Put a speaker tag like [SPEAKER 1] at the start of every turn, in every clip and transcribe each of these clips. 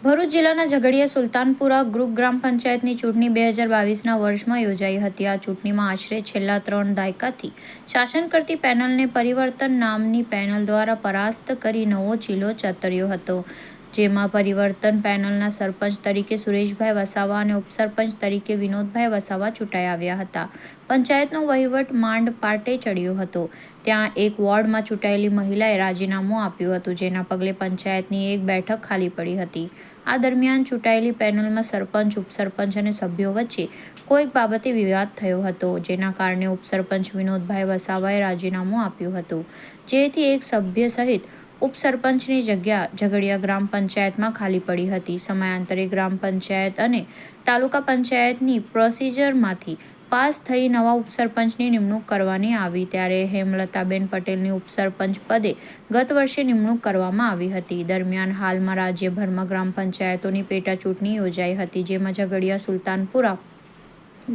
[SPEAKER 1] ભરૂચ જિલ્લાના ઝઘડિયા સુલતાનપુરા ગ્રુપ ગ્રામ પંચાયતની ચૂંટણી 2022ના વર્ષમાં યોજાઈ હતી। આ ચૂંટણીમાં આશરે છેલ્લા 3 દાયકાથી શાસન કરતી પેનલને પરિવર્તન નામની પેનલ દ્વારા પરાસ્ત કરી નવો ચીલો ચતર્યો હતો, જેમાં પરિવર્તન પેનલના સરપંચ તરીકે સુરેશભાઈ વસાવા અને ઉપસરપંચ તરીકે વિનોદભાઈ વસાવા ચૂંટાઈ આવ્યા હતા। પંચાયતનો વહીવટ માંડ પાટે ચડ્યો હતો। ત્યાં એક વોર્ડમાં ચૂંટાયેલી મહિલાએ રાજીનામું આપ્યું હતું, જેના પગલે પંચાયતની એક બેઠક ખાલી પડી હતી। આ દરમિયાન ચૂંટાયેલી પેનલમાં સરપંચ, ઉપસરપંચ અને સભ્યો વચ્ચે કોઈક બાબતે વિવાદ થયો હતો, જેના કારણે ઉપસરપંચ વિનોદભાઈ વસાવાએ રાજીનામું આપ્યું હતું, જેથી એક સભ્ય સહિત ઉપસરપંચની જગ્યા ઝઘડિયા ગ્રામ પંચાયતમાં ખાલી પડી હતી। સમયાંતરે ગ્રામ પંચાયત અને તાલુકા પંચાયતની પ્રોસિજરમાંથી પાસ થઈ નવા ઉપસરપંચની નિમણૂક કરવાની આવી, ત્યારે હેમલતાબેન પટેલની ઉપસરપંચ પદે ગત વર્ષે નિમણૂક કરવામાં આવી હતી। દરમિયાન હાલમાં રાજ્યભરમાં ગ્રામ પંચાયતોની પેટા ચૂંટણી યોજાઈ હતી, જેમાં ઝઘડિયા સુલતાનપુરા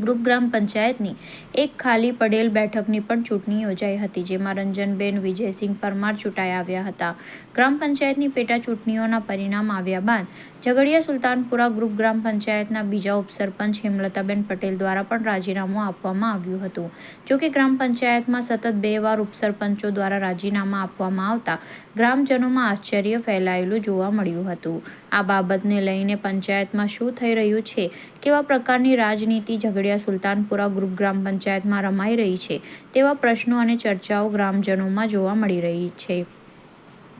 [SPEAKER 1] ગ્રુપ ગ્રામ પંચાયતની એક ખાલી પડેલ બેઠકની પણ ચૂંટણી યોજાઈ હતી, જેમાં રંજનબેન વિજયસિંહ પરમાર ચૂંટાઈ આવ્યા હતા। ગ્રામ પંચાયતની પેટા ચૂંટણીઓના પરિણામ આવ્યા બાદ ઝઘડિયા સુલતાનપુરા ગ્રુપ ગ્રામ પંચાયતના બીજા ઉપસરપંચ હેમલતાબેન પટેલ દ્વારા પણ રાજીનામું આપવામાં આવ્યું હતું। જોકે ગ્રામ પંચાયતમાં સતત 2 વાર ઉપસરપંચો દ્વારા રાજીનામા આપવામાં આવતા ગ્રામજનોમાં આશ્ચર્ય ફેલાયેલું જોવા મળ્યું હતું। આ બાબતને લઈને પંચાયતમાં શું થઈ રહ્યું છે, કેવા પ્રકારની રાજનીતિ ઝઘડિયા સુલતાનપુરા ગ્રુપ ગ્રામ પંચાયતમાં રમાઈ રહી છે, તેવા પ્રશ્નો અને ચર્ચાઓ ગ્રામજનોમાં જોવા મળી રહી છે।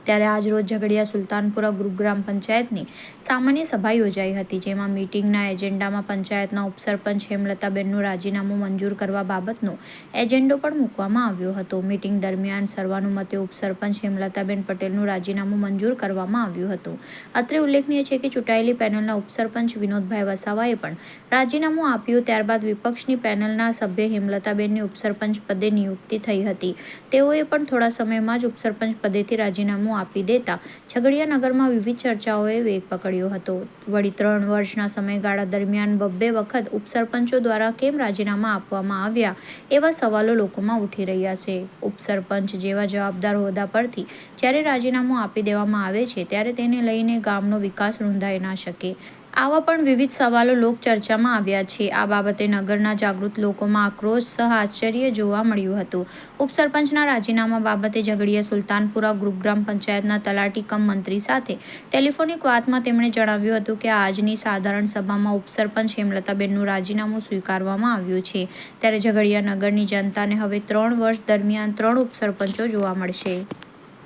[SPEAKER 1] ત્યારે આજરોજ ઝઘડિયા સુલતાનપુરા ગ્રુપ ગ્રામ પંચાયતની સામાન્ય સભા યોજાઈ હતી, જેમાં મીટિંગના એજન્ડામાં પંચાયતના ઉપસરપંચ હેમલતાબેનનું રાજીનામું મંજૂર કરવા બાબતનો એજન્ડો પણ મૂકવામાં આવ્યો હતો। મીટિંગ દરમિયાન સર્વાનુમતે ઉપસરપંચ હેમલતાબેન પટેલનું રાજીનામું મંજૂર કરવામાં આવ્યું હતું। અત્રે ઉલ્લેખનીય છે કે ચૂંટાયેલી પેનલના ઉપસરપંચ વિનોદભાઈ વસાવાએ પણ રાજીનામું આપ્યું। ત્યારબાદ વિપક્ષની પેનલના સભ્ય હેમલતાબેનની ઉપસરપંચ પદે નિયુક્તિ થઈ હતી। તેઓએ પણ થોડા સમયમાં જ ઉપસરપંચ પદેથી રાજીનામું આપી દેતા ઝઘડિયા નગરમાં વિવિધ ચર્ચાઓએ વેગ પકડ્યો હતો। વળી 3 વર્ષના સમયગાળા દરમિયાન 2 વખત ઉપસરપંચો દ્વારા કેમ રાજીનામા આપવામાં આવ્યા, એવા સવાલો લોકોમાં ઉઠી રહ્યા છે। ઉપસરપંચ જેવા જવાબદાર હોદ્દા પરથી જ્યારે રાજીનામું આપી દેવામાં આવે છે, ત્યારે તેને લઈને ગામનો વિકાસ રૂંધાઈ ના શકે, આવા પણ વિવિધ સવાલો લોકચર્ચામાં આવ્યા છે। આ બાબતે નગરના જાગૃત લોકોમાં આક્રોશ સહ આશ્ચર્ય જોવા મળ્યું હતું। ઉપસરપંચના રાજીનામા બાબતે ઝઘડિયા સુલતાનપુરા ગ્રુપ ગ્રામ પંચાયતના તલાટી કમ મંત્રી સાથે ટેલિફોનિક વાતમાં તેમણે જણાવ્યું હતું કે આજની સાધારણ સભામાં ઉપસરપંચ હેમલતાબેનનું રાજીનામું સ્વીકારવામાં આવ્યું છે। ત્યારે ઝઘડિયા નગરની જનતાને હવે 3 વર્ષ દરમિયાન 3 ઉપસરપંચો જોવા મળશે।